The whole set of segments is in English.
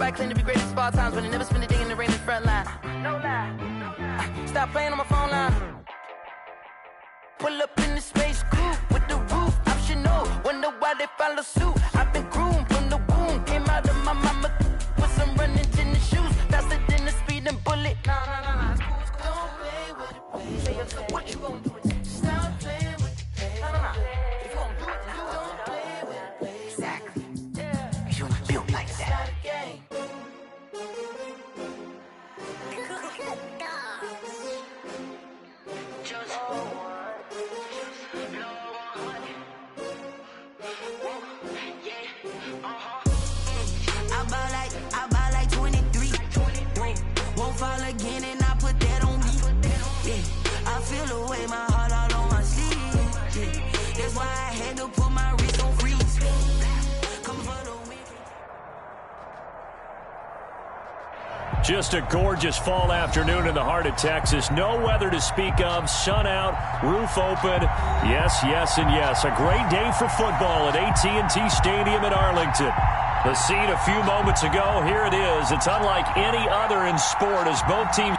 Everybody claim to be greatest of all times, but they never spend a day in the rain in the front line. No lie. Stop playing on my phone line. Pull up in the space coupe with the roof optional. Wonder why they follow suit. I've been groomed from the womb. Came out of my mama with some running tennis shoes. Faster than the speeding bullet. Nah. It's cool. Don't play with it, play. Say yourself, what you gonna do? Stop playing with it, play. Nah. If you gonna do it, you don't play with it, play. Exactly. Yeah. You built like that. I buy like 23. Won't fall again and I put that on me. Yeah, I feel the way, my heart all on my sleeve. Yeah, that's why I had to put my wrist on freeze. Come for the win. Just a gorgeous fall afternoon in the heart of Texas. No weather to speak of. Sun out, roof open. Yes, yes, and yes. A great day for football at AT&T Stadium in Arlington. The scene a few moments ago, here it is. It's unlike any other in sport as both teams...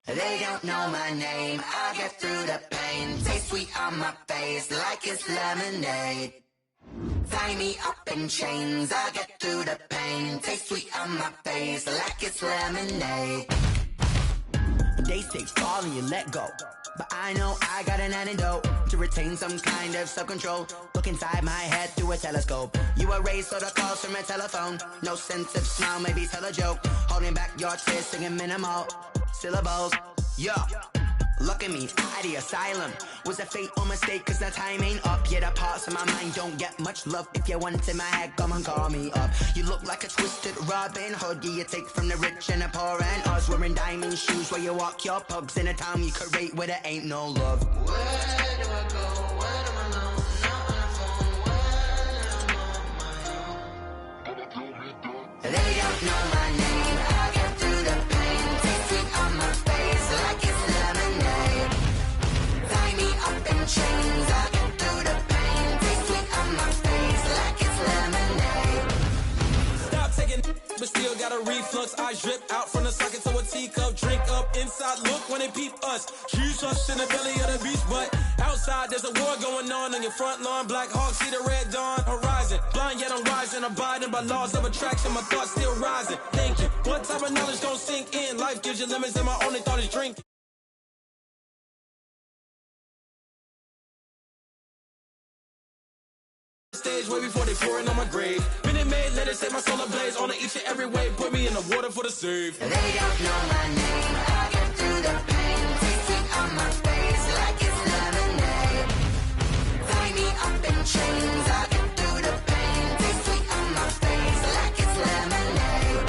They don't know my name, I get through the pain. Taste sweet on my face like it's lemonade. Tie me up in chains, I get through the pain. Taste sweet on my face like it's lemonade. They say fall and you let go, but I know I got an antidote to retain some kind of self-control. Look inside my head through a telescope. You erase all the calls from a telephone. No sense of smile, maybe tell a joke. Holding back your tears, singing minimal syllables. Yeah. Look at me, out of the asylum. Was a fate or mistake, cause the time ain't up. Yet the parts of my mind don't get much love. If you want in my head, come and call me up. You look like a twisted Robin Hood. You take from the rich and the poor and us. Wearing diamond shoes where you walk your pugs. In a town you create where there ain't no love. Where do I go? Where am I alone? Not on the phone, when I'm on my own. They don't know my name. I get through the pain. Taste sweet on my face like it's lemonade. Tie me up in chains. I get through the pain. Taste sweet on my face like it's lemonade. Stop taking, but still got a reflux. I drip out from the socket to a teacup. Drink up inside, look when they peep us. Huge us in the belly of the beast, but outside there's a war going on your front lawn. Black Hawk, see the red dawn horizon. Blind yet I'm rising, abiding by laws of attraction. My thoughts still rising. Thinking, what type of knowledge don't sink in? Life gives you limits, and my only thought is drinking. Stage way before they pour it on my grave. Minute Maid, let it set my soul ablaze. On each and every way, put me in the water for the save. They don't know my name. I get through the pain. Taste sweet on my face like it's lemonade. Tie me up in chains. I get through the pain. Taste sweet on my face like it's lemonade.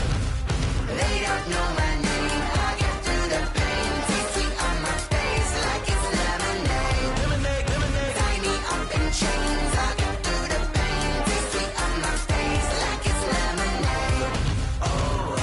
They don't know my name. I get through the pain. Taste sweet on my face like it's lemonade. Lemonade, lemonade. Tie me up in chains. I get through the pain. Taste sweet on my face like it's lemonade. Oh.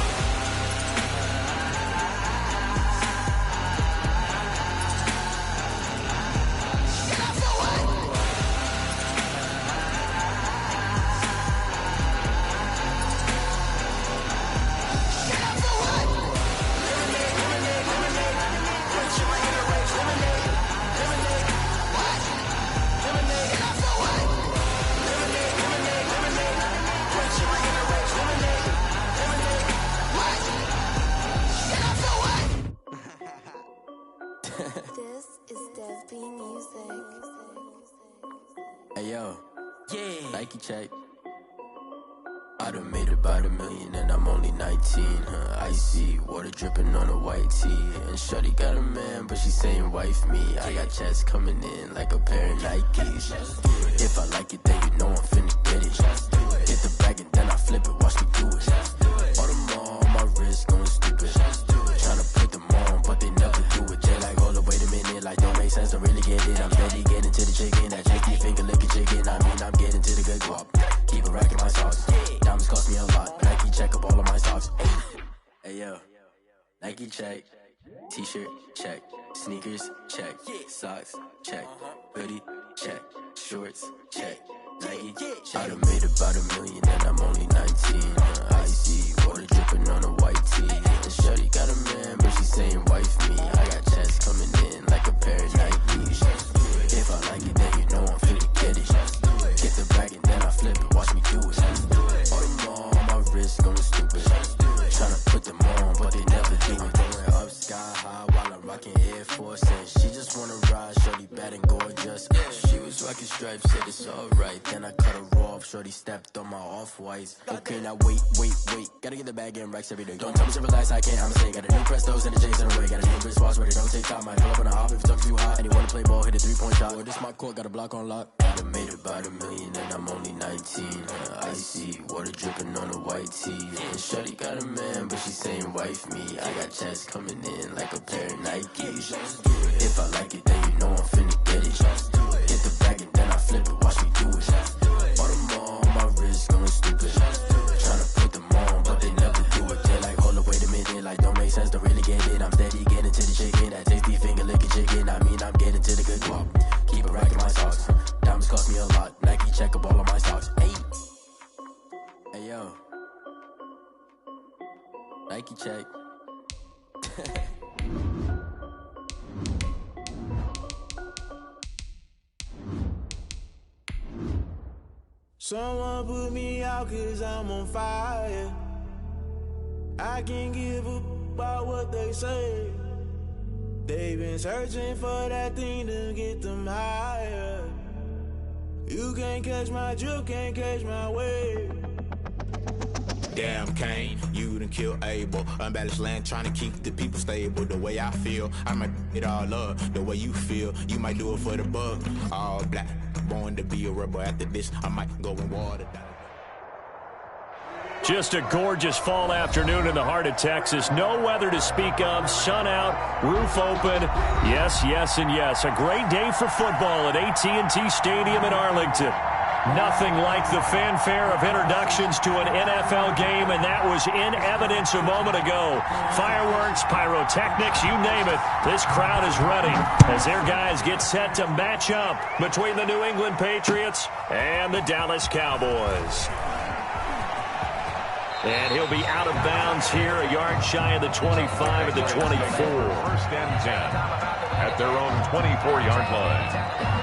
This is Desby Music. Hey yo, Yeah. Nike check. I done made about $1 million and I'm only 19, huh? Icy, water dripping on a white tee. And shorty got a man, but she saying wife me. I got checks coming in like a pair of Nikes. If I like it, then you know I'm finna get it. Hit the bag and then I flip it, watch me do it. All them on my wrist going stupid. Tryna put them on, but they never do it. They like, hold up, wait a minute, like don't make sense, don't really get it. I'm steady getting to the chicken, that chicky finger licking chicken. I mean, I'm getting to the good guap. Keep it racking my sauce. Diamonds cost me a lot. Nike check up all of my socks. Hey yo, Nike check. T-shirt, check. Sneakers, check. Socks, check. Hoodie, check. Shorts, check. Nike, I done made about $1 million and I'm only 19. Icy, water dripping on a white tee. And shorty got a man, but she saying wife me. I got checks coming in like a pair of Nikes. If I like it, then you know I'm finna get it. Get the bag and then I flip it, watch me do it. All them all on my wrist going stupid. Tryna put them on, but they never do it. Going up sky high while I'm rocking Air Force. And she just wanna ride, shorty bad and gorgeous. She was rocking stripes, said it's alright. Then I cut her off, shorty stepped on my off-whites. Okay, now wait. Gotta get the bag and racks every day. Don't tell me to relax, I can't, I'ma say. Got a new Prestos and the J's in the way. Got a new wristwatch where they don't take time. Might pull up on a hop if it's talking too hot. And you wanna play ball, hit a 3-point shot. Or this my court, got a block on lock. I done made about $1 million and I'm only 19. Icy, water dripping on a white tee. And shorty got a man, but she saying wife me. I got checks coming in like a pair of Nikes. If I like it, then you know I'm finna get it. Get the bag and then I flip it, watch me do it. All them all on my wrist going stupid. Tryna put them on, but they never do it. They're like, hold up, wait a minute, like don't make sense, don't really get it. I'm steady getting to the chicken, that tasty finger licking chicken. I mean, I'm getting to the good walk. Keep a rack in my socks. Diamonds cost me a lot. Nike check up all of my stocks. Hey yo, Nike check. Someone put me out 'cause I'm on fire. I can't give up about what they say. They've been searching for that thing to get them higher. You can't catch my drift, can't catch my wave. Damn Kane, you done killed Abel. Unbalanced land, trying to keep the people stable. The way I feel, I might it all up. The way you feel, you might do it for the buck. All black, born to be a rebel. After this, I might go in water. Just a gorgeous fall afternoon in the heart of Texas. No weather to speak of. Sun out, roof open. Yes, and yes. A great day for football at AT&T Stadium in Arlington. Nothing like the fanfare of introductions to an NFL game, and that was in evidence a moment ago. Fireworks, pyrotechnics, you name it. This crowd is ready as their guys get set to match up between the New England Patriots and the Dallas Cowboys. And he'll be out of bounds here, a yard shy of the 25 at the 24. First and 10 at their own 24-yard line.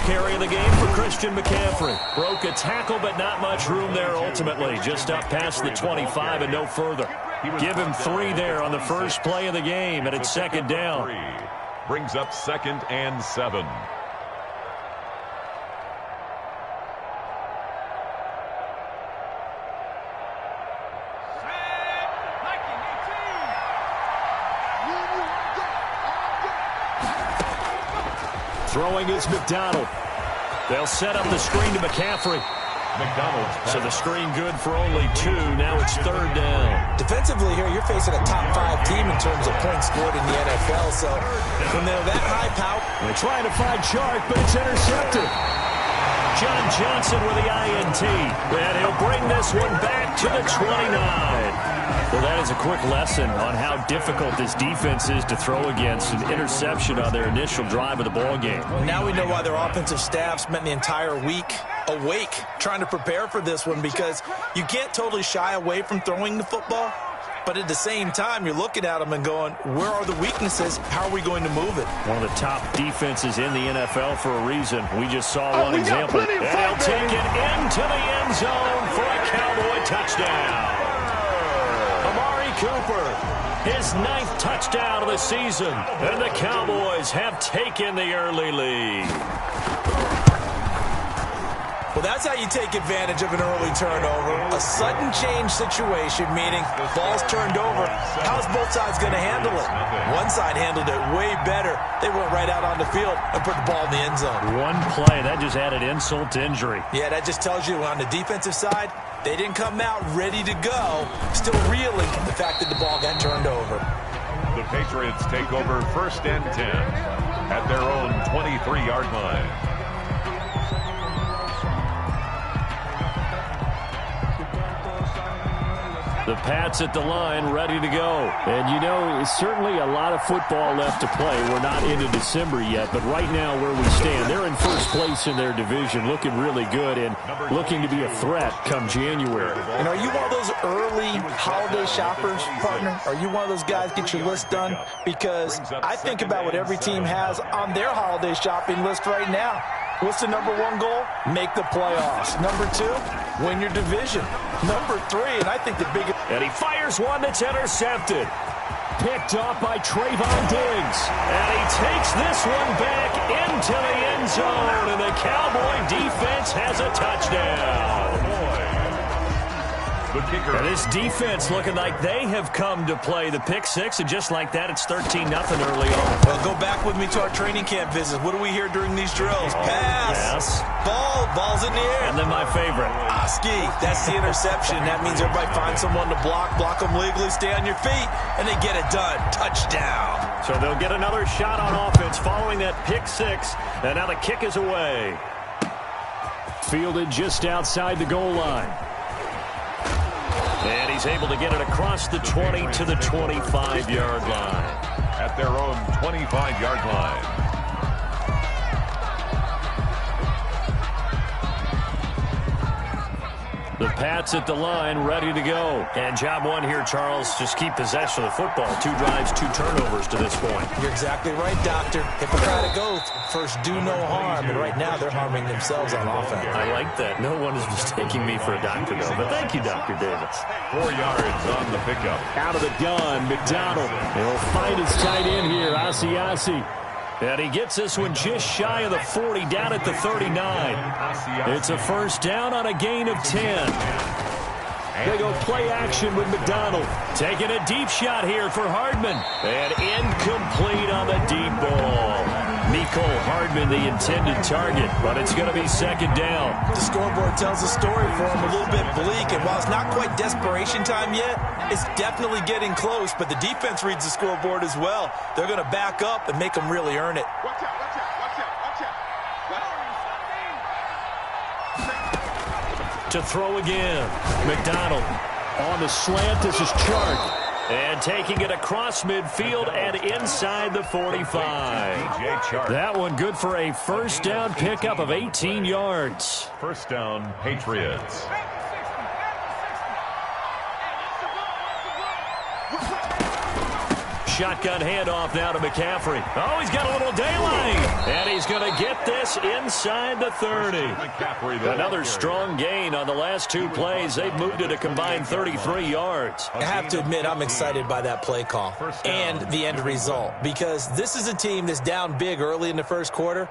Carry of the game for Christian McCaffrey. Broke a tackle, but not much room there ultimately. Just up past the 25 and no further. Give him 3 there on the first play of the game, and it's second down. Brings up 2nd and 7. Throwing is McDonald. They'll set up the screen to McCaffrey. So the screen good for only 2. Now it's third down. Defensively here, you're facing a top-5 team in terms of points scored in the NFL. So when they're that high power, they're trying to find Chark, but it's intercepted. John Johnson with the INT. And he'll bring this one back to the 29. Well, that is a quick lesson on how difficult this defense is to throw against. An interception on their initial drive of the ball game. Now we know why their offensive staff spent the entire week awake trying to prepare for this one, because you can't totally shy away from throwing the football. But at the same time, you're looking at them and going, where are the weaknesses? How are we going to move it? One of the top defenses in the NFL for a reason. We just saw one example. And they'll take it into the end zone for a Cowboy touchdown. Amari Cooper, his 9th touchdown of the season. And the Cowboys have taken the early lead. Well, that's how you take advantage of an early turnover. A sudden change situation, meaning ball's turned over. How's both sides going to handle it? One side handled it way better. They went right out on the field and put the ball in the end zone. One play, that just added insult to injury. Yeah, that just tells you on the defensive side, they didn't come out ready to go, still reeling from the fact that the ball got turned over. The Patriots take over 1st and 10 at their own 23-yard line. The Pats at the line, ready to go. And, you know, certainly a lot of football left to play. We're not into December yet, but right now where we stand, they're in first place in their division, looking really good and looking to be a threat come January. And are you one of those early holiday shoppers, partner? Are you one of those guys get your list done? Because I think about what every team has on their holiday shopping list right now. What's the number one goal? Make the playoffs. Number 2, win your division. Number 3, and I think the biggest... And he fires one that's intercepted. Picked off by Trayvon Diggs. And he takes this one back into the end zone. And the Cowboy defense has a touchdown. And this defense looking like they have come to play the pick six, and just like that, it's 13-0 early on. Well, go back with me to our training camp visits. What do we hear during these drills? Pass. Yes. Ball's in the air. And then my favorite. Oski, that's the interception. That means everybody finds someone to block them legally, stay on your feet, and they get it done. Touchdown. So they'll get another shot on offense following that pick six, and now the kick is away. Fielded just outside the goal line. And he's able to get it across the 20 to the 25-yard line. At their own 25-yard line. The Pats at the line, ready to go. And job one here, Charles, just keep possession of the football. 2 drives, 2 turnovers to this point. You're exactly right, Doctor. Hippocratic oath. First, do no harm. And right now, they're harming themselves on offense. I like that. No one is mistaking me for a doctor, though. But thank you, Dr. Davis. 4 yards on the pickup. Out of the gun, McDonald. He'll find his tight end here, Asiasi. And he gets this one just shy of the 40, down at the 39. It's a first down on a gain of 10. They go play action with McDonald. Taking a deep shot here for Hardman. And incomplete on the deep ball. Mecole Hardman, the intended target, but it's going to be second down. The scoreboard tells a story for him, a little bit bleak, and while it's not quite desperation time yet, it's definitely getting close, but the defense reads the scoreboard as well. They're going to back up and make them really earn it. Watch out. To throw again. McDonald on the slant. This is Chark. And taking it across midfield and inside the 45. That one good for a first down pickup of 18 yards. First down, Patriots. Shotgun handoff now to McCaffrey. Oh, he's got a little daylight. And he's going to get this inside the 30. Another strong gain on the last 2 plays. They've moved it a combined 33 yards. I have to admit, I'm excited by that play call and the end result, because this is a team that's down big early in the first quarter.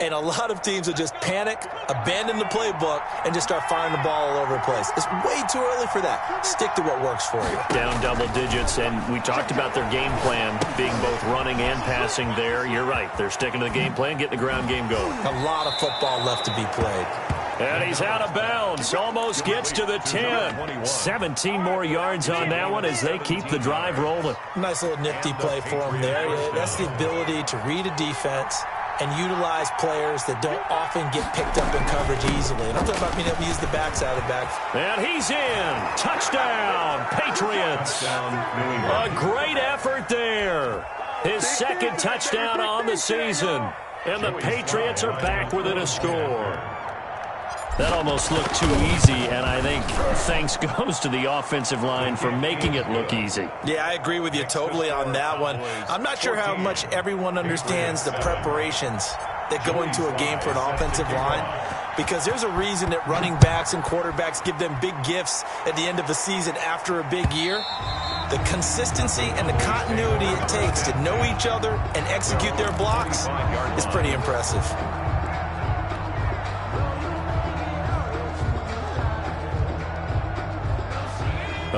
And a lot of teams will just panic, abandon the playbook, and just start firing the ball all over the place. It's way too early for that. Stick to what works for you. Down double digits, and we talked about their game plan being both running and passing there. You're right. They're sticking to the game plan, getting the ground game going. A lot of football left to be played. And he's out of bounds. Almost gets to the 10. 17 more yards on that one as they keep the drive rolling. Nice little nifty play for him there. That's the ability to read a defense and utilize players that don't often get picked up in coverage easily. And I'm talking about being able to use the backside of the back. And he's in. Touchdown, Patriots. A great effort there. His second touchdown on the season. And the Patriots are back within a score. That almost looked too easy, and I think thanks goes to the offensive line for making it look easy. Yeah, I agree with you totally on that one. I'm not sure how much everyone understands the preparations that go into a game for an offensive line, because there's a reason that running backs and quarterbacks give them big gifts at the end of the season after a big year. The consistency and the continuity it takes to know each other and execute their blocks is pretty impressive.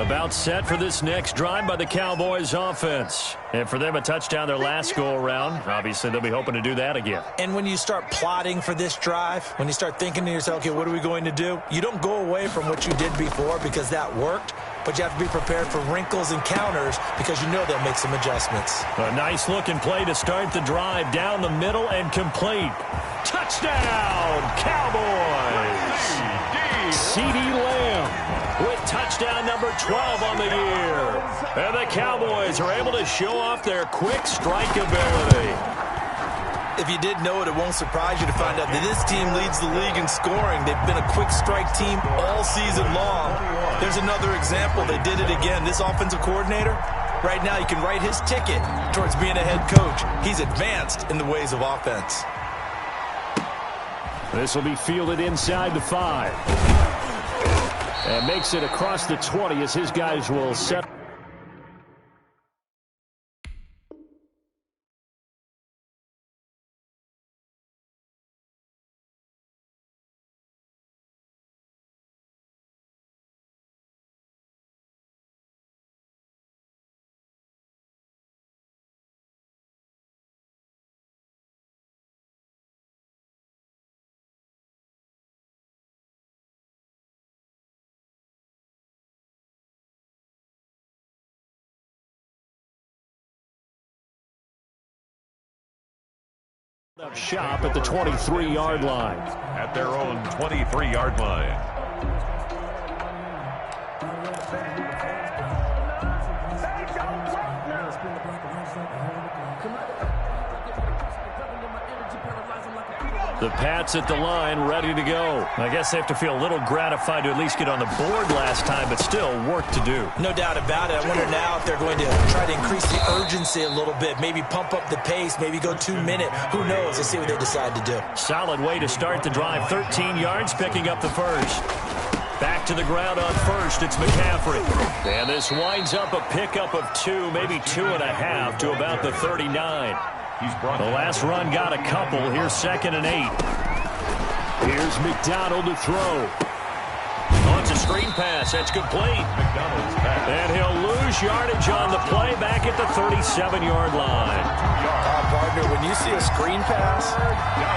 About set for this next drive by the Cowboys offense. And for them, a touchdown their last go-around. Obviously, they'll be hoping to do that again. And when you start plotting for this drive, when you start thinking to yourself, okay, what are we going to do? You don't go away from what you did before because that worked, but you have to be prepared for wrinkles and counters because you know they'll make some adjustments. A nice-looking play to start the drive down the middle and complete. Touchdown, Cowboys! C.D. Lamb with touchdown number 12 on the year. And the Cowboys are able to show off their quick strike ability. If you didn't know it, it won't surprise you to find out that this team leads the league in scoring. They've been a quick strike team all season long. There's another example. They did it again. This offensive coordinator, right now you can write his ticket towards being a head coach. He's advanced in the ways of offense. This will be fielded inside the 5. And makes it across the 20 as his guys will set. Up shop at the 23-yard line. At their own 23-yard line. The Pats at the line, ready to go. I guess they have to feel a little gratified to at least get on the board last time, but still work to do. No doubt about it. I wonder now if they're going to try to increase the urgency a little bit, maybe pump up the pace, maybe go 2-minute. Who knows? Let's see what they decide to do. Solid way to start the drive. 13 yards, picking up the first. Back to the ground on first, it's McCaffrey. And this winds up a pickup of 2, maybe 2.5 to about the 39. The last run got a couple. Here's 2nd and 8. Here's McDonald to throw. Oh, it's a screen pass. That's complete. And he'll lose yardage on the play back at the 37-yard line. Partner, when you see a screen pass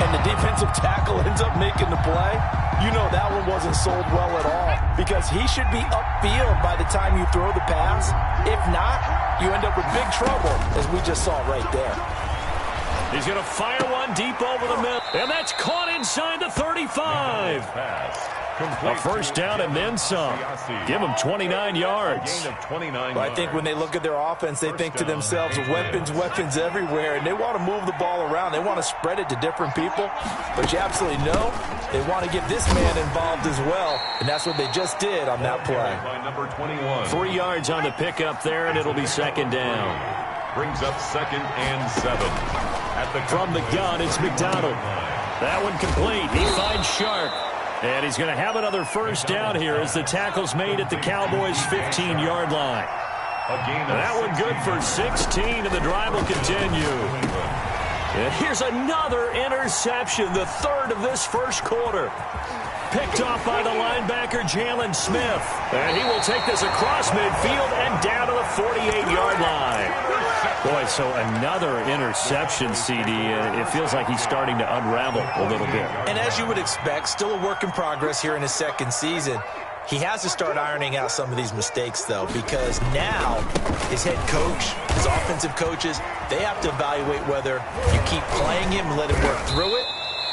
and the defensive tackle ends up making the play, you know that one wasn't sold well at all because he should be upfield by the time you throw the pass. If not, you end up with big trouble, as we just saw right there. He's going to fire one deep over the middle. And that's caught inside the 35. A first down and then some. Give him 29 yards. Well, I think when they look at their offense, they think to themselves, weapons, weapons everywhere. And they want to move the ball around. They want to spread it to different people. But you absolutely know they want to get this man involved as well. And that's what they just did on that play. 3 yards on the pickup there, and it'll be 2nd down. Brings up 2nd and 7. From the gun, it's McDonald. That one complete. He finds Sharp. And he's going to have another first down here as the tackle's made at the Cowboys' 15-yard line. That one good for 16, and the drive will continue. And here's another interception, the 3rd of this first quarter. Picked off by the linebacker, Jalen Smith. And he will take this across midfield and down to the 48-yard line. Boy, so another interception, CD. It feels like he's starting to unravel a little bit. And as you would expect, still a work in progress here in his 2nd season. He has to start ironing out some of these mistakes, though, because now his head coach, his offensive coaches, they have to evaluate whether you keep playing him and let him work through it,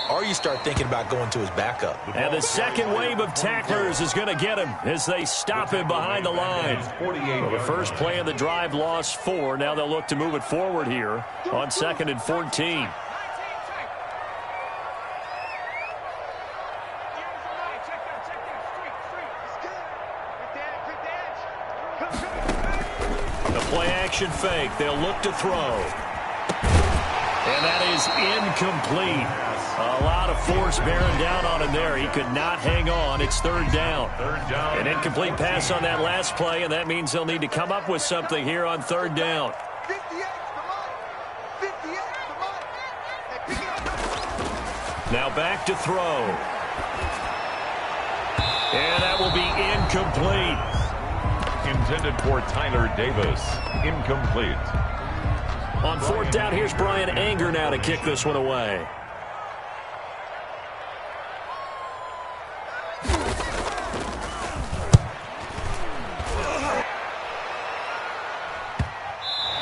or you start thinking about going to his backup. And the second wave of tacklers is going to get him as they stop him behind the line. Well, the first play of the drive lost 4. Now they'll look to move it forward here on 2nd and 14. The play action fake. They'll look to throw. And that is incomplete. A lot of force bearing down on him there. He could not hang on. It's 3rd down. An incomplete pass on that last play, and that means they'll need to come up with something here on 3rd down. Now back to throw. And that will be incomplete. intended for Tyler Davis. Incomplete. On fourth down, here's Brian Anger now to kick this one away.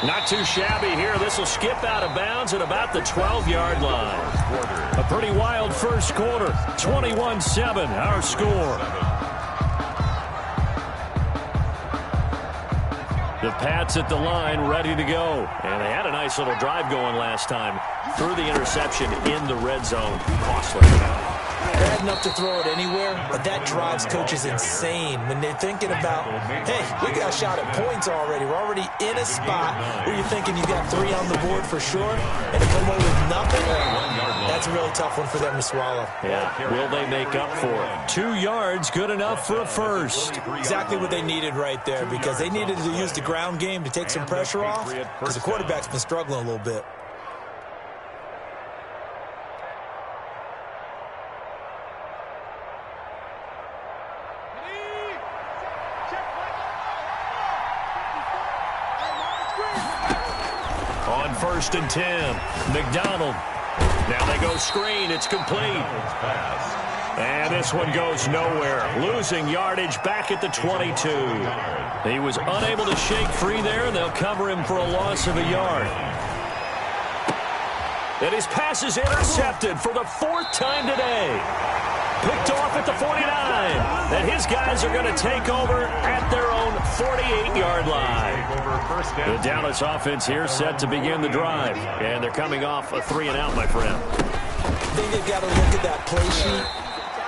Not too shabby here. This will skip out of bounds at about the 12-yard line. A pretty wild first quarter. 21-7, our score. The Pats at the line, ready to go. And they had a nice little drive going last time. Threw the interception in the red zone. Costly. Bad enough to throw it anywhere, but that drives coaches insane when they're thinking about, hey, we got a shot at points already. We're already in a spot where you're thinking you got 3 on the board for sure, and to come away with nothing, that's a really tough one for them to swallow. Yeah, will they make up for it? 2 yards, good enough for a first. Exactly what they needed right there, because they needed to use the ground game to take some pressure off, because the quarterback's been struggling a little bit. On 1st and 10, McDonald. Now they go screen. It's complete. And this one goes nowhere. Losing yardage back at the 22. He was unable to shake free there, and they'll cover him for a loss of a yard. And his pass is intercepted for the 4th time today. Picked off at the 49. And his guys are going to take over at their own 48-yard line. The Dallas offense here set to begin the drive. And they're coming off a 3-and-out, my friend. I think they've got to look at that play sheet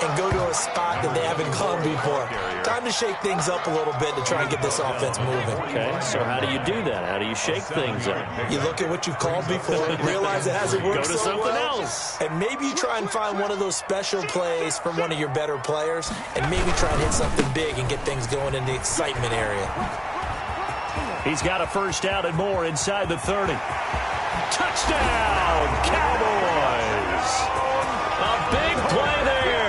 and go to a spot that they haven't gone before. Time to shake things up a little bit to try and get this offense moving. Okay, so how do you do that? How do you shake things up? You look at what you've called before, realize it hasn't worked so so something well, else. and maybe you try and find one of those special plays from one of your better players, and maybe try and hit something big and get things going in the excitement area. He's got a first down and more inside the 30. Touchdown, Cowboys! A big play there.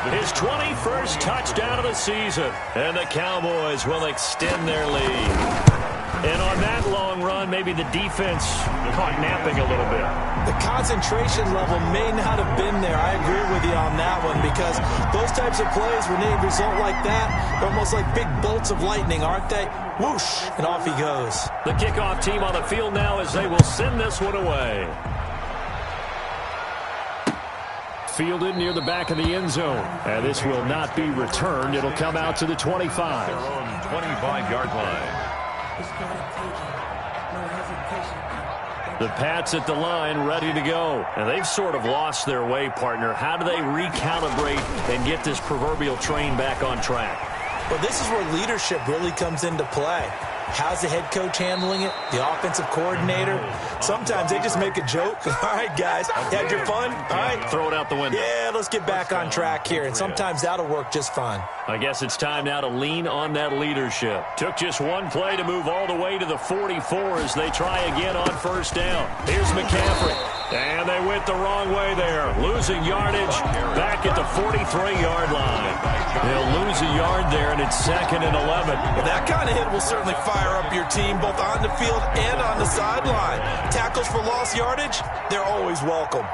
His 21st touchdown of the season. And the Cowboys will extend their lead. And on that long run, maybe the defense caught napping a little bit. The concentration level may not have been there. I agree with you on that one, because those types of plays, when they result like that, they're almost like big bolts of lightning, aren't they? Whoosh, and off he goes. The kickoff team on the field now as they will send this one away. Fielded near the back of the end zone. And this will not be returned. It'll come out to the 25. Their own 25-yard line. The Pats at the line, ready to go. And they've sort of lost their way, partner. How do they recalibrate and get this proverbial train back on track? Well, this is where leadership really comes into play. How's the head coach handling it? The offensive coordinator? Sometimes they just make a joke. All right, guys, had your fun? All right. Throw it out the window. Yeah, let's get back on track here. And sometimes that'll work just fine. I guess it's time now to lean on that leadership. Took just one play to move all the way to the 44 as they try again on first down. Here's McCaffrey. And they went the wrong way there. Losing yardage back at the 43-yard line. They'll lose a yard there, and it's 2nd and 11. Well, that kind of hit will certainly fire up your team both on the field and on the sideline. Tackles for lost yardage, they're always welcome.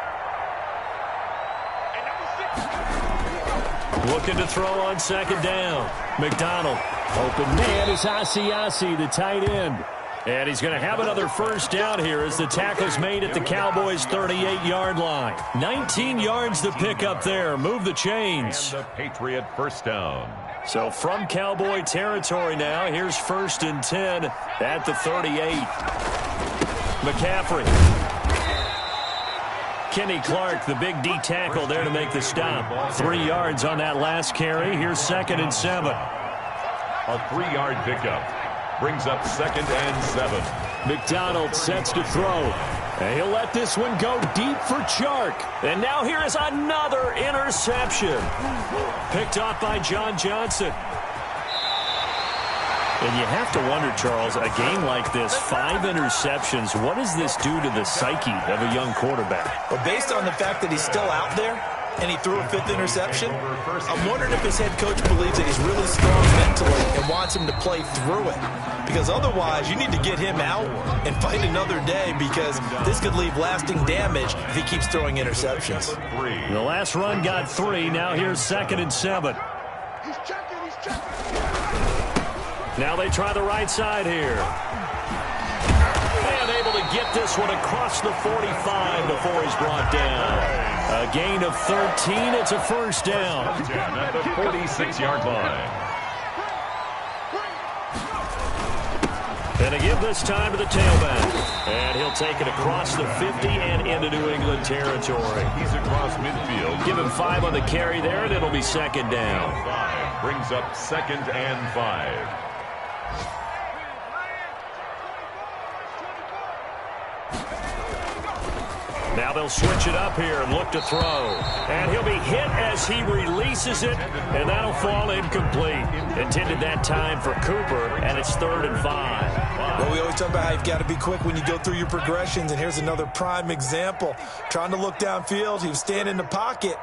Looking to throw on 2nd down. McDonald. Open man is Asiasi, the tight end. And he's going to have another first down here as the tackle's made at the Cowboys' 38-yard line. 19 yards to pick up there. Move the chains. And the Patriot first down. So from Cowboy territory now, here's 1st and 10 at the 38. McCaffrey. Kenny Clark, the big D tackle there to make the stop. 3 yards on that last carry. Here's 2nd and 7. A 3-yard pickup. Brings up 2nd and 7. McDonald sets to throw. And he'll let this one go deep for Chark. And now here is another interception. Picked off by John Johnson. And you have to wonder, Charles, a game like this, 5 interceptions, what does this do to the psyche of a young quarterback? Well, based on the fact that he's still out there, and he threw a 5th interception. I'm wondering if his head coach believes that he's really strong mentally and wants him to play through it. Because otherwise, you need to get him out and fight another day, because this could leave lasting damage if he keeps throwing interceptions. The last run got 3. Now here's 2nd and 7. Now they try the right side here. And able to get this one across the 45 before he's brought down. A gain of 13. It's a first down. At the 46-yard line. And to give this time to the tailback. And he'll take it across the 50 and into New England territory. He's across midfield. Give him 5 on the carry there, and it'll be 2nd down. 5 brings up 2nd and 5. Now they'll switch it up here and look to throw. And he'll be hit as he releases it, and that'll fall incomplete. Intended that time for Cooper, and it's 3rd and 5. Well, we always talk about how you've got to be quick when you go through your progressions, and here's another prime example. Trying to look downfield, he was standing in the pocket,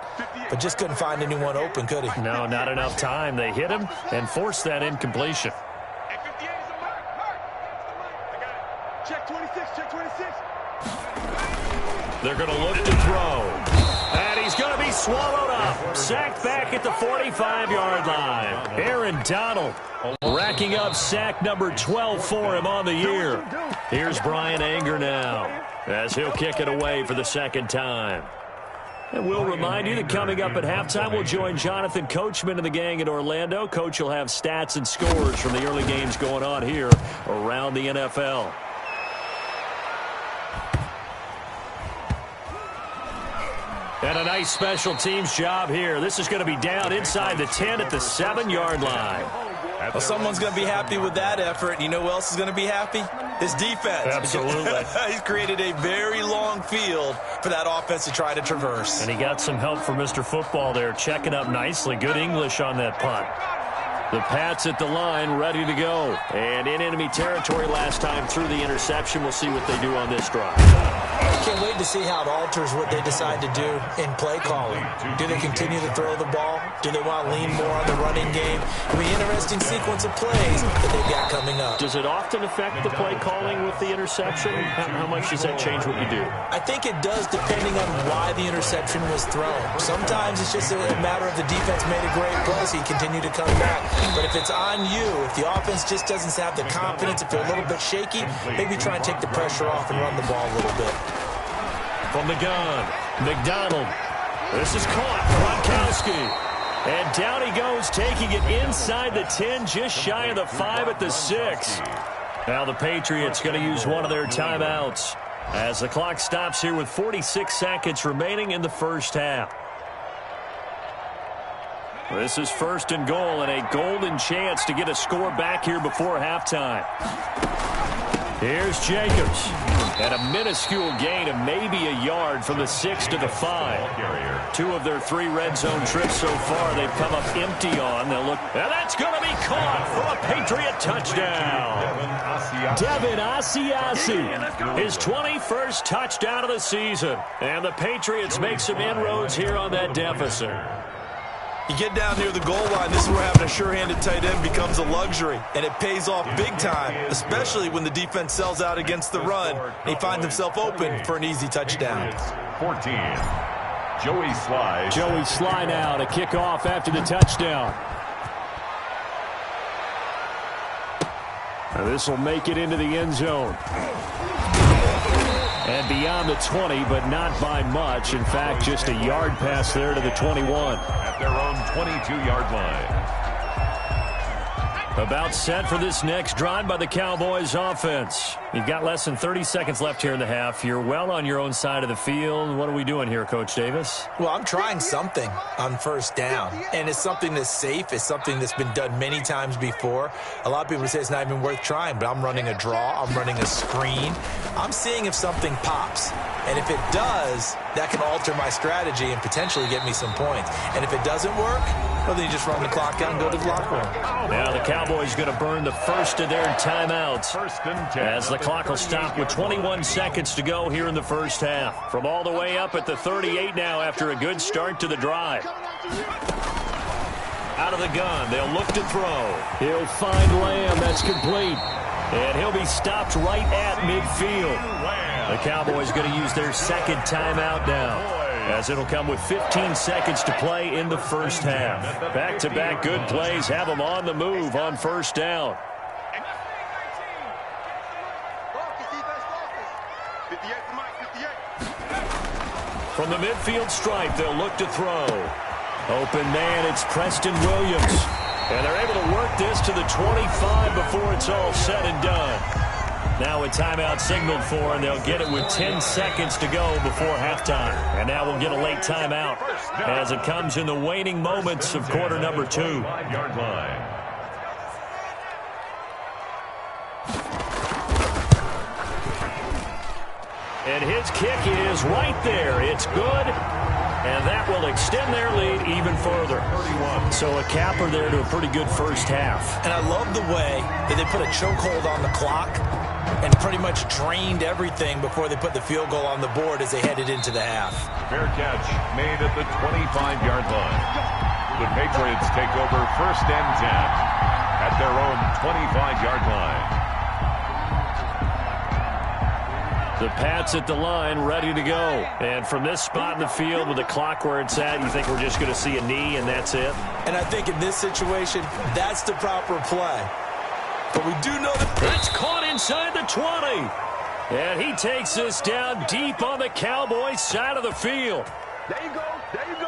but just couldn't find anyone open, could he? No, not enough time. They hit him and forced that incompletion. Check 26, check 26. They're going to look to throw. And he's going to be swallowed up. Sacked back at the 45-yard line. Aaron Donald racking up sack number 12 for him on the year. Here's Brian Anger now as he'll kick it away for the 2nd time. And we'll remind you that coming up at halftime, we'll join Jonathan Coachman and the gang in Orlando. Coach will have stats and scores from the early games going on here around the NFL. And a nice special teams job here. This is going to be down inside the 10 at the 7-yard line. Well, someone's going to be happy with that effort. You know who else is going to be happy? His defense. Absolutely. He's created a very long field for that offense to try to traverse. And he got some help from Mr. Football there, checking up nicely. Good English on that punt. The Pats at the line, ready to go. And in enemy territory last time through the interception. We'll see what they do on this drive. I can't wait to see how it alters what they decide to do in play calling. Do they continue to throw the ball? Do they want to lean more on the running game? It'll be an interesting sequence of plays that they've got coming up. Does it often affect the play calling with the interception? How much does that change what you do? I think it does, depending on why the interception was thrown. Sometimes it's just a matter of the defense made a great play, so you continue to come back. But if it's on you, if the offense just doesn't have the confidence, if they're a little bit shaky, maybe try and take the pressure off and run the ball a little bit. From the gun, McDonald. This is caught. Gronkowski. And down he goes, taking it inside the 10, just shy of the 5 at the 6. Now the Patriots going to use one of their timeouts as the clock stops here with 46 seconds remaining in the first half. This is 1st and goal, and a golden chance to get a score back here before halftime. Here's Jacobs. And a minuscule gain of maybe a yard from the 6 to the 5. 2 of their 3 red zone trips so far they've come up empty on. They'll look, and that's going to be caught for a Patriot touchdown. Devin Asiasi, his 21st touchdown of the season. And the Patriots make some inroads here on that deficit. You get down near the goal line, this is where having a sure-handed tight end becomes a luxury, and it pays off big time, especially when the defense sells out against the run, and he finds himself open for an easy touchdown. 14. Joey Sly. Joey Sly now to kick off after the touchdown. Now this will make it into the end zone. And beyond the 20, but not by much. In fact, just a yard pass there to the 21. At their own 22-yard line. About set for this next drive by the Cowboys offense. You've got less than 30 seconds left here in the half. You're well on your own side of the field. What are we doing here, Coach Davis? Well, I'm trying something on 1st down, and it's something that's safe. It's something that's been done many times before. A lot of people say it's not even worth trying, but I'm running a draw. I'm running a screen. I'm seeing if something pops, and if it does, that can alter my strategy and potentially get me some points. And if it doesn't work, Well, then you just run the clock down and go to the locker room. Now the Cowboys going to burn the first of their timeouts as the clock will stop with 21 seconds to go here in the first half. From all the way up at the 38 now after a good start to the drive. Out of the gun, they'll look to throw. He'll find Lamb. That's complete. And he'll be stopped right at midfield. The Cowboys going to use their second timeout now, as it'll come with 15 seconds to play in the first half. Back-to-back good plays have them on the move on first down. From the midfield stripe, they'll look to throw. Open man, it's Preston Williams. And they're able to work this to the 25 before it's all said and done. Now a timeout signaled for, and they'll get it with 10 seconds to go before halftime. And now we'll get a late timeout as it comes in the waning moments of quarter number 2. 5-yard line. And his kick is right there. It's good. And that will extend their lead even further. So a capper there to a pretty good first half. And I love the way that they put a chokehold on the clock and pretty much drained everything before they put the field goal on the board as they headed into the half. Fair catch made at the 25-yard line. The Patriots take over first and 10 at their own 25-yard line. The Pats at the line, ready to go. And from this spot in the field with the clock where it's at, you think we're just going to see a knee and that's it? And I think in this situation, that's the proper play. But we do know that it's caught inside the 20. And he takes this down deep on the Cowboys side of the field. There you go. There you go.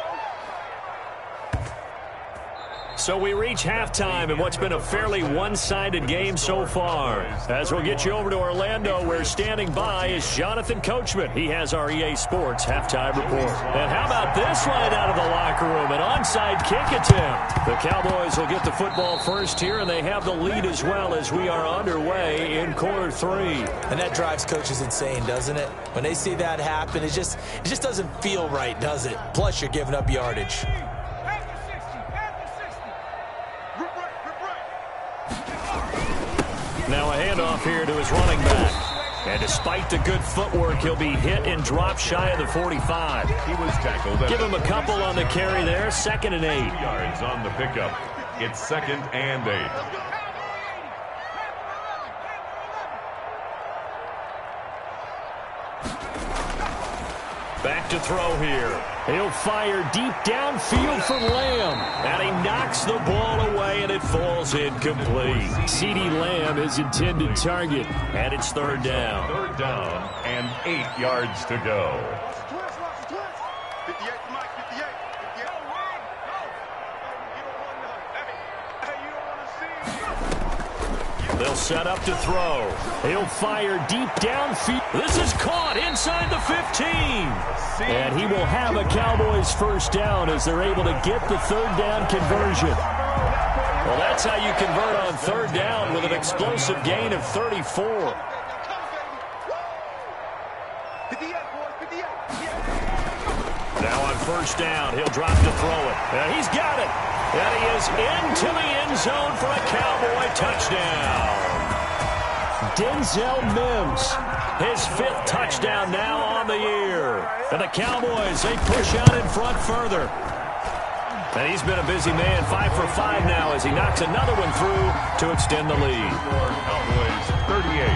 So we reach halftime in what's been a fairly one-sided game so far. As we'll get you over to Orlando, where standing by is Jonathan Coachman. He has our EA Sports halftime report. And how about this right out of the locker room? An onside kick attempt. The Cowboys will get the football first here, and they have the lead as well as we are underway in quarter 3. And that drives coaches insane, doesn't it? When they see that happen, it just doesn't feel right, does it? Plus, you're giving up yardage. Now a handoff here to his running back. And despite the good footwork, he'll be hit and dropped shy of the 45. He was tackled. Give him a couple on the carry there. 2nd and 8. Yards on the pickup. It's 2nd and 8. Back to throw here. He'll fire deep downfield for Lamb. And he knocks the ball away, and it falls incomplete. CeeDee Lamb is intended target, and it's 3rd down. 3rd down and 8 yards to go. 58 to Mike, 58. They'll set up to throw. He'll fire deep downfield. This is caught inside the 15. And he will have a Cowboys first down as they're able to get the 3rd down conversion. Well, that's how you convert on 3rd down with an explosive gain of 34. Now on first down, he'll drop to throw it. And he's got it. And he is into the end zone for a Cowboy touchdown. Denzel Mims, his 5th touchdown now on the year. And the Cowboys, they push out in front further. And he's been a busy man, 5 for 5 now as he knocks another one through to extend the lead. Cowboys 38,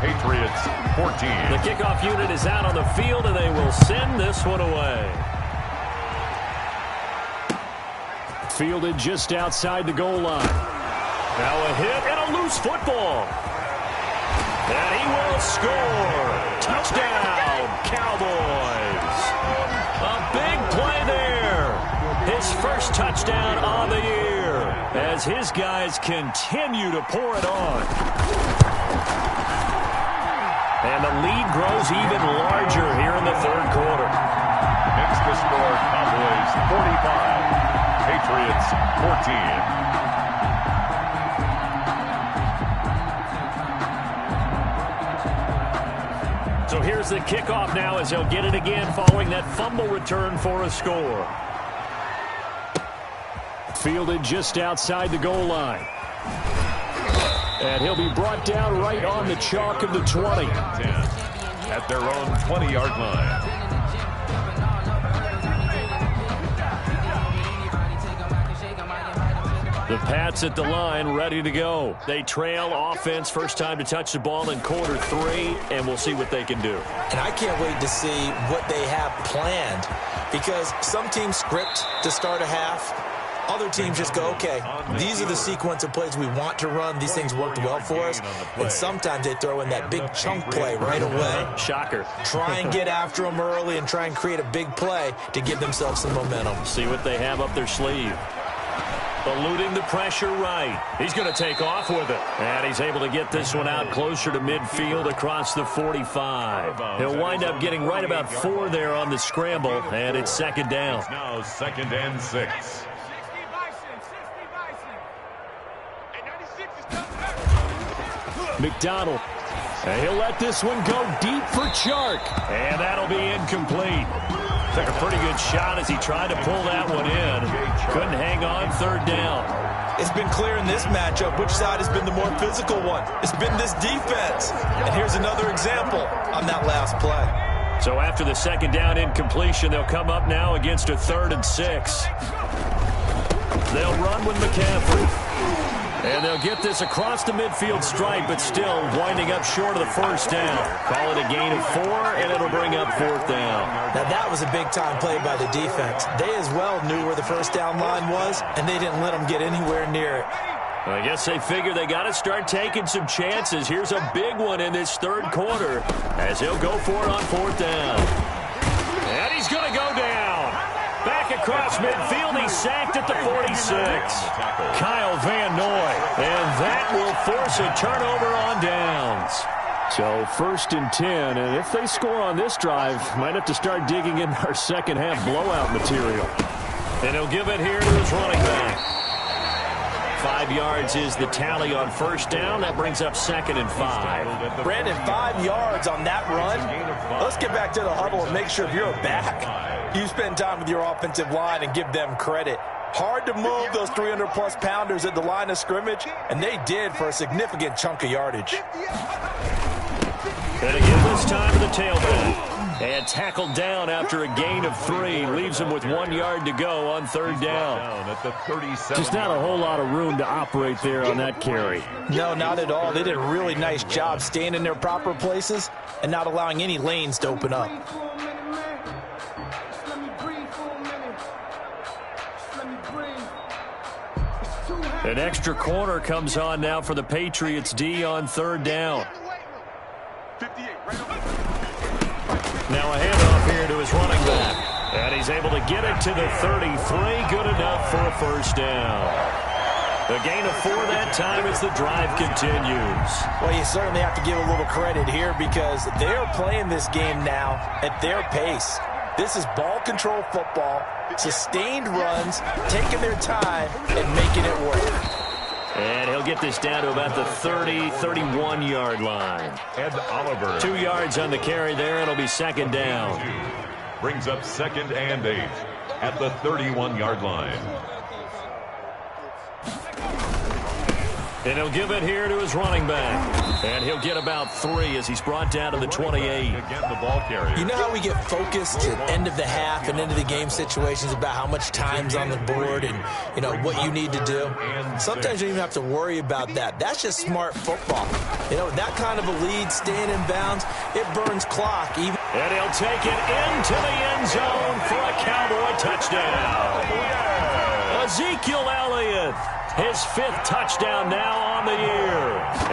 Patriots 14. The kickoff unit is out on the field, and they will send this one away. Fielded just outside the goal line. Now a hit and a loose football. And he will score. Touchdown, Cowboys. A big play there. His first touchdown on the year as his guys continue to pour it on. And the lead grows even larger here in the 3rd quarter. Next to score, Cowboys 45. Patriots 14. So here's the kickoff now as they'll get it again following that fumble return for a score. Fielded just outside the goal line. And he'll be brought down right on the chalk of the 20. At their own 20-yard line. The Pats at the line, ready to go. They trail offense, first time to touch the ball in quarter 3, and we'll see what they can do. And I can't wait to see what they have planned, because some teams script to start a half. Other teams just go, okay, these are the sequence of plays we want to run. These things worked well for us. And sometimes they throw in that big chunk play right away. Shocker. Try and get after them early and try and create a big play to give themselves some momentum. See what they have up their sleeve. Eluding the pressure right. He's going to take off with it. And he's able to get this one out closer to midfield across the 45. He'll wind up getting right about 4 there on the scramble, and it's second down. Now 2nd and 6. McDonald. And he'll let this one go deep for Chark. And that'll be incomplete. Took a pretty good shot as he tried to pull that one in. Couldn't hang on, third down. It's been clear in this matchup which side has been the more physical one. It's been this defense. And here's another example on that last play. So after the second down incompletion, they'll come up now against a 3rd and 6. They'll run with McCaffrey. And they'll get this across the midfield stripe, but still winding up short of the first down. Call it a gain of 4, and it'll bring up 4th down. Now, that was a big-time play by the defense. They as well knew where the first down line was, and they didn't let them get anywhere near it. I guess they figure they got to start taking some chances. Here's a big one in this 3rd quarter as he'll go for it on 4th down. And he's going to go down. Back across midfield, he's sacked at the 46. Kyle Van Noy, and that will force a turnover on downs. So 1st and 10, and if they score on this drive, might have to start digging in our second half blowout material. And he'll give it here to his running back. 5 yards is the tally on first down. That brings up 2nd and 5. Brandon, 5 yards on that run. Let's get back to the huddle and make sure if you're a back, you spend time with your offensive line and give them credit. Hard to move those 300-plus pounders at the line of scrimmage, and they did for a significant chunk of yardage. Gonna give this time to the tailback. And tackled down after a gain of 3. Leaves him with 1 yard to go on 3rd down. At the 37. Just not a whole lot of room to operate there on that carry. No, not at all. They did a really nice job staying in their proper places and not allowing any lanes to open up. An extra corner comes on now for the Patriots D on 3rd down. Now a handoff here to his running back. And he's able to get it to the 33. Good enough for a first down. A gain of 4 that time as the drive continues. Well, you certainly have to give a little credit here because they're playing this game now at their pace. This is ball control football, sustained runs, taking their time and making it work. And he'll get this down to about the 30, 31-yard line. Ed Oliver. 2 yards on the carry there. It'll be 2nd down. Brings up 2nd and 8 at the 31-yard line. And he'll give it here to his running back. And he'll get about 3 as he's brought down to the 28. Again, the ball carrier. You know how we get focused at end of the half and end of the game situations about how much time's on the board and, you know, what you need to do? Sometimes you don't even have to worry about that. That's just smart football. You know, that kind of a lead, staying in bounds, it burns clock. And he'll take it into the end zone for a Cowboy touchdown. Ezekiel Elliott. His 5th touchdown now on the year.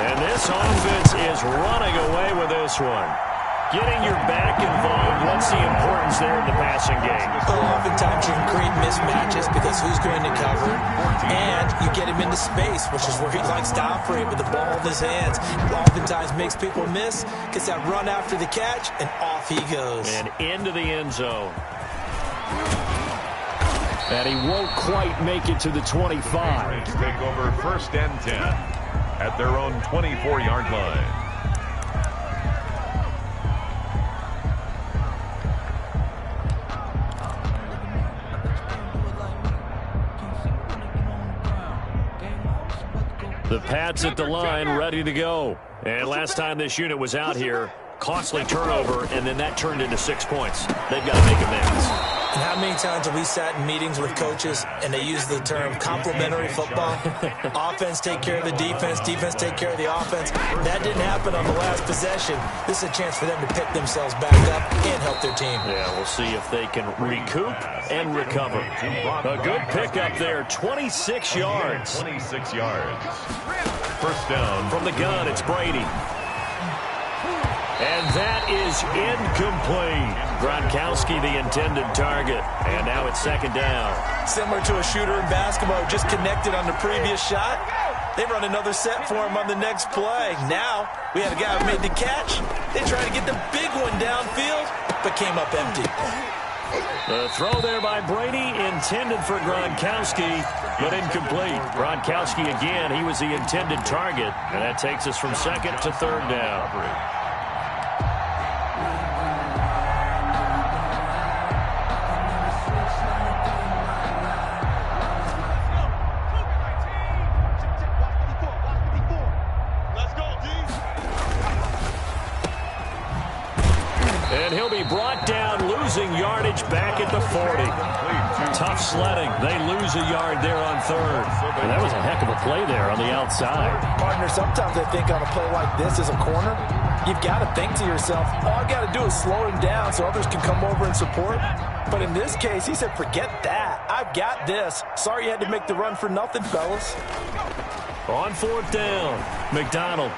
And this offense is running away with this one. Getting your back involved, what's the importance there in the passing game? Well, oftentimes you can create mismatches because who's going to cover, and you get him into space, which is where he likes to operate with the ball in his hands. Oftentimes makes people miss, gets that run after the catch, and off he goes. And into the end zone. And he won't quite make it to the 25. Take over 1st and 10 at their own 24-yard line. The Pats at the line, ready to go. And last time this unit was out here, costly turnover, and then that turned into 6 points. They've got to make amends. And how many times have we sat in meetings with coaches and they use the term complementary football? Offense take care of the defense, defense take care of the offense. That didn't happen on the last possession. This is a chance for them to pick themselves back up and help their team. Yeah, we'll see if they can recoup and recover. A good pickup there, 26 yards. 26 yards. First down. From the gun, it's Brady. And that is incomplete. Gronkowski, the intended target. And now it's second down. Similar to a shooter in basketball who just connected on the previous shot. They run another set for him on the next play. Now, we had a guy who made the catch. They tried to get the big one downfield, but came up empty. The throw there by Brady, intended for Gronkowski, but incomplete. Gronkowski again, he was the intended target. And that takes us from second to third down. And he'll be brought down, losing yardage back at the 40. Tough sledding. They lose a yard there on third. And that was a heck of a play there on the outside. Partner, sometimes I think on a play like this as a corner, you've got to think to yourself, all I got to do is slow him down so others can come over and support. But in this case, he said, forget that. I've got this. Sorry you had to make the run for nothing, fellas. On fourth down, McDonald.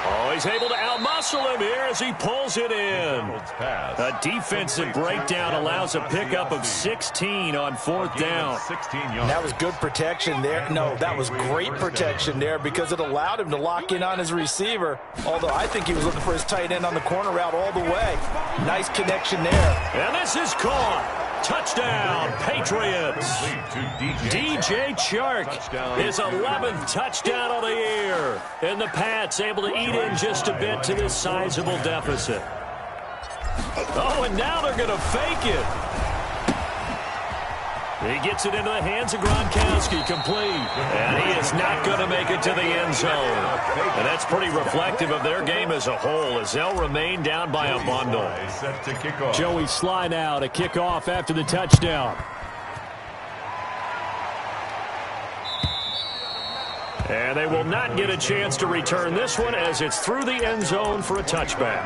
Oh, he's able to outmuscle him here as he pulls it in. A defensive breakdown allows a pickup of 16 on fourth down. 16 yards. That was good protection there. No, that was great protection there because it allowed him to lock in on his receiver. Although I think he was looking for his tight end on the corner route all the way. Nice connection there. And this is caught. Touchdown, Patriots. DJ Chark, his 11th touchdown of the year. And the Pats able to eat in just a bit to this sizable deficit. Oh, and now they're going to fake it. He gets it into the hands of Gronkowski, complete. And he is not going to make it to the end zone. And that's pretty reflective of their game as a whole, as they'll remain down by a bundle. Joey Sly now to kick off after the touchdown. And they will not get a chance to return this one as it's through the end zone for a touchback.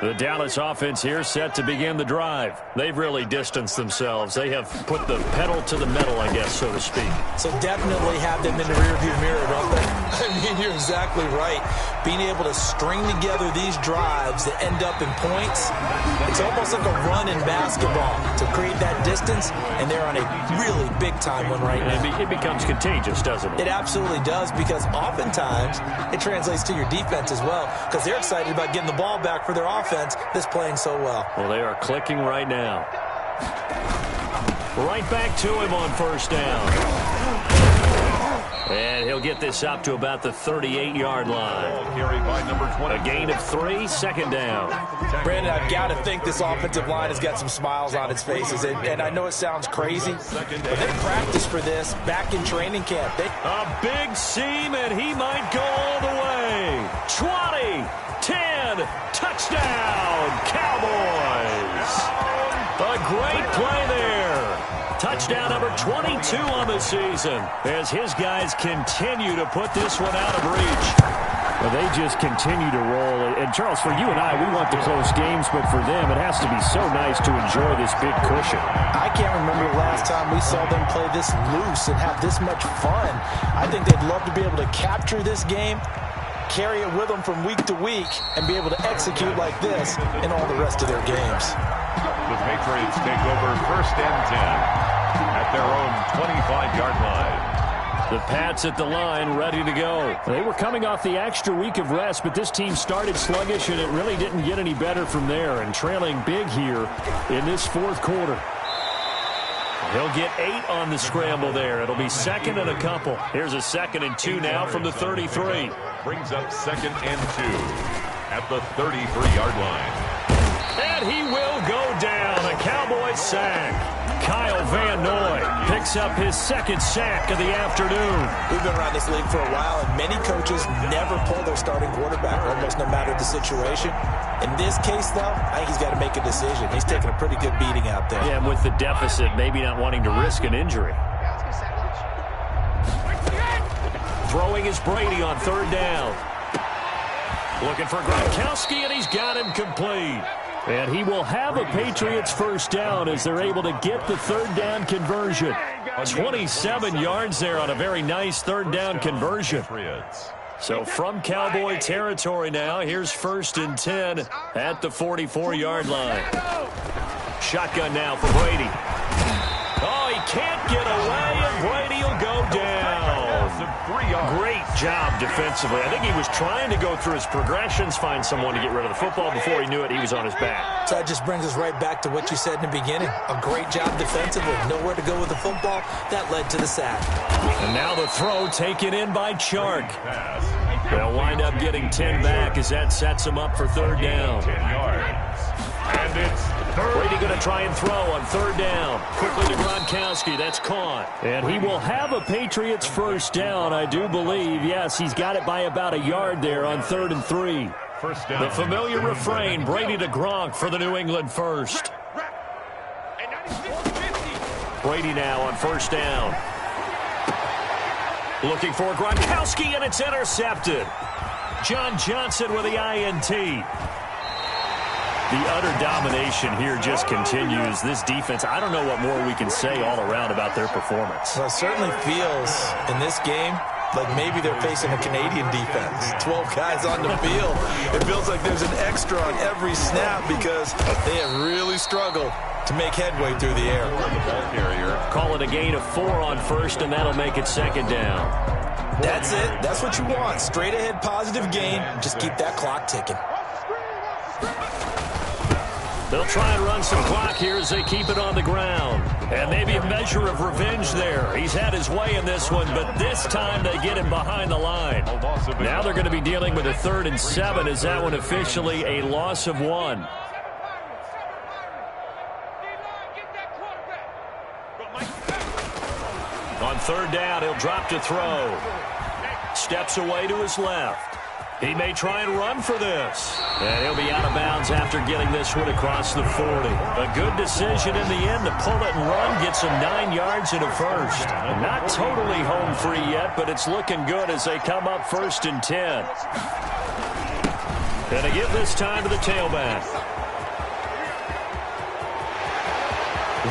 The Dallas offense here set to begin the drive. They've really distanced themselves. They have put the pedal to the metal, I guess, so to speak. So definitely have them in the rearview mirror, don't they? I mean, you're exactly right. Being able to string together these drives that end up in points, it's almost like a run in basketball to create that distance, and they're on a really big-time one right now. It becomes contagious, doesn't it? It absolutely does, because oftentimes it translates to your defense as well, because they're excited about getting the ball back for their offense that's playing so well. Well, they are clicking right now. Right back to him on first down. And he'll get this up to about the 38-yard line. Carried by number 20. A gain of 3, second down. Brandon, I've got to think this offensive line has got some smiles on its faces. And I know it sounds crazy, but they practiced for this back in training camp. A big seam, and he might go all the way. 20, 10, touchdown, Cowboys. A great play there. Touchdown number 22 on the season as his guys continue to put this one out of reach. Well, they just continue to roll. And, Charles, for you and I, we want the close games, but for them, it has to be so nice to enjoy this big cushion. I can't remember the last time we saw them play this loose and have this much fun. I think they'd love to be able to capture this game, carry it with them from week to week, and be able to execute like this in all the rest of their games. The Patriots take over first and 10 at their own 25-yard line. The Pats at the line, ready to go. They were coming off the extra week of rest, but this team started sluggish, and it really didn't get any better from there, and trailing big here in this fourth quarter. He'll get 8 on the scramble there. It'll be second and a couple. Here's a 2nd and 2 now from the 33. Brings up 2nd and 2 at the 33-yard line. And he will go down. A Cowboys sack. Kyle Van Noy picks up his second sack of the afternoon. We've been around this league for a while, and many coaches never pull their starting quarterback, almost no matter the situation. In this case, though, I think he's got to make a decision. He's taking a pretty good beating out there. Yeah, and with the deficit, maybe not wanting to risk an injury. Throwing is Brady on third down. Looking for Gronkowski, and he's got him complete. And he will have a Patriots first down as they're able to get the third down conversion. 27 yards there on a very nice third down conversion. So from Cowboy territory now, here's 1st and 10 at the 44-yard line. Shotgun now for Brady. Oh, he can't get away, and Brady will go down. Great job defensively. I think he was trying to go through his progressions, find someone to get rid of the football. Before he knew it, he was on his back. So that just brings us right back to what you said in the beginning. A great job defensively. Nowhere to go with the football. That led to the sack. And now the throw taken in by Chark. They'll wind up getting 10 back as that sets him up for third down. 10 yards. And it's Brady going to try and throw on third down. Quickly to Gronkowski. That's caught. And he will have a Patriots first down, I do believe. Yes, he's got it by about a yard there on 3rd and 3. first down. The familiar refrain, Brady to Gronk for the New England first. Brady now on first down. Looking for Gronkowski, and it's intercepted. John Johnson with the INT. The utter domination here just continues. This defense, I don't know what more we can say all around about their performance. Well, it certainly feels in this game like maybe they're facing a Canadian defense. 12 guys on the field. It feels like there's an extra on every snap because they have really struggled to make headway through the air. Call it a gain of 4 on first, and that'll make it second down. That's it. That's what you want. Straight ahead positive gain. Just keep that clock ticking. They'll try and run some clock here as they keep it on the ground. And maybe a measure of revenge there. He's had his way in this one, but this time they get him behind the line. Now they're going to be dealing with a 3rd and 7. Is that one officially a loss of 1? On 3rd down, he'll drop to throw. Steps away to his left. He may try and run for this. And he'll be out of bounds after getting this one across the 40. A good decision in the end to pull it and run. Gets him 9 yards and a first. Not totally home free yet, but it's looking good as they come up 1st and 10. And they give this time to the tailback.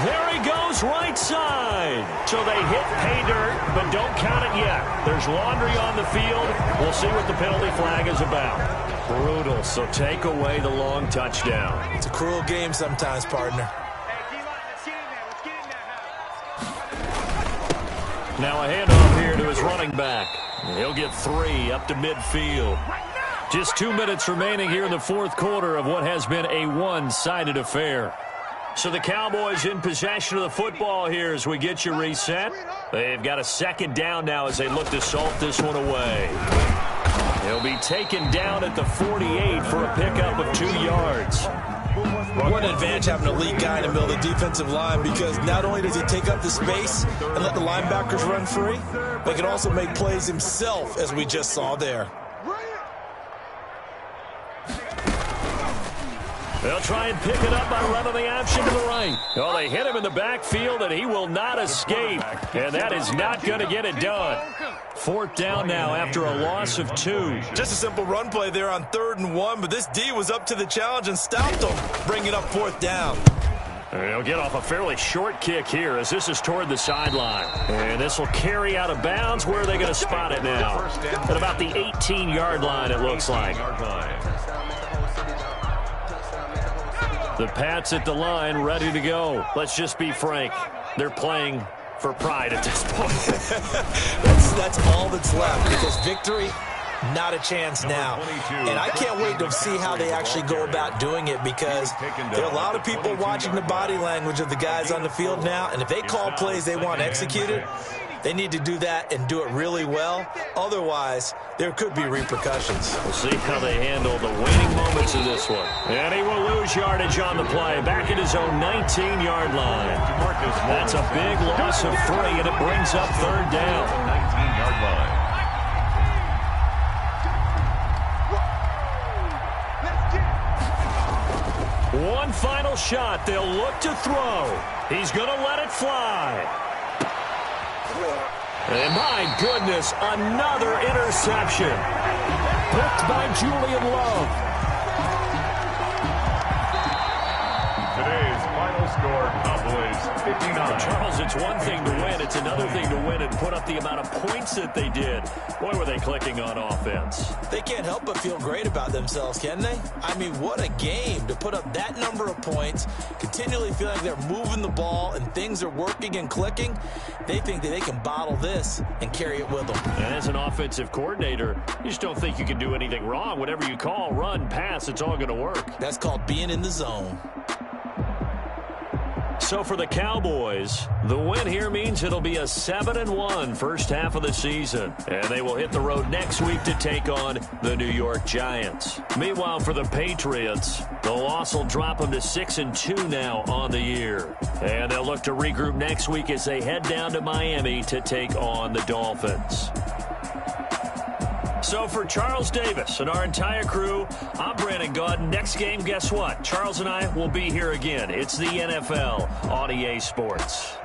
There he goes, right side. So they hit pay dirt, but don't count it yet. There's laundry on the field. We'll see what the penalty flag is about. Brutal, so take away the long touchdown. It's a cruel game sometimes, partner. Now a handoff here to his running back. He'll get 3 up to midfield. Just 2 minutes remaining here in the 4th quarter of what has been a one-sided affair. So the Cowboys in possession of the football here as we get you reset. They've got a 2nd down now as they look to salt this one away. He'll be taken down at the 48 for a pickup of 2 yards. What an advantage having a lead guy in the middle of the defensive line, because not only does he take up the space and let the linebackers run free, but he can also make plays himself, as we just saw there. They'll try and pick it up by running the option to the right. Oh, they hit him in the backfield, and he will not escape. And that is not going to get it done. 4th down now after a loss of 2. Just a simple run play there on 3rd and 1, but this D was up to the challenge and stopped him, bringing up 4th down. They'll get off a fairly short kick here as this is toward the sideline. And this will carry out of bounds. Where are they going to spot it now? At about the 18-yard line, it looks like. The Pats at the line, ready to go. Let's just be frank. They're playing for pride at this point. That's all that's left, because victory, not a chance now. And I can't wait to see how they actually go about doing it, because there are a lot of people watching the body language of the guys on the field now, and if they call plays they want executed, They need to do that and do it really well. Otherwise, there could be repercussions. We'll see how they handle the waning moments of this one. And he will lose yardage on the play. Back at his own 19-yard line. That's a big loss of 3, and it brings up third down. 19-yard line. One final shot. They'll look to throw. He's going to let it fly. And my goodness, another interception. Picked by Julian Love. Today's final score, Cowboys 59. Charles, it's one thing to win. It's another thing to win and put up the amount of points that they did. Boy, were they clicking on offense. They can't help but feel great about themselves, can they? I mean, what a game to put up that number of points, continually feel like they're moving the ball and things are working and clicking. They think that they can bottle this and carry it with them. And as an offensive coordinator, you just don't think you can do anything wrong. Whatever you call, run, pass, it's all going to work. That's called being in the zone. So for the Cowboys, the win here means it'll be a 7-1 first half of the season. And they will hit the road next week to take on the New York Giants. Meanwhile, for the Patriots, the loss will drop them to 6-2 now on the year. And they'll look to regroup next week as they head down to Miami to take on the Dolphins. So for Charles Davis and our entire crew, I'm Brandon Gaudin. Next game, guess what? Charles and I will be here again. It's the NFL on EA Sports.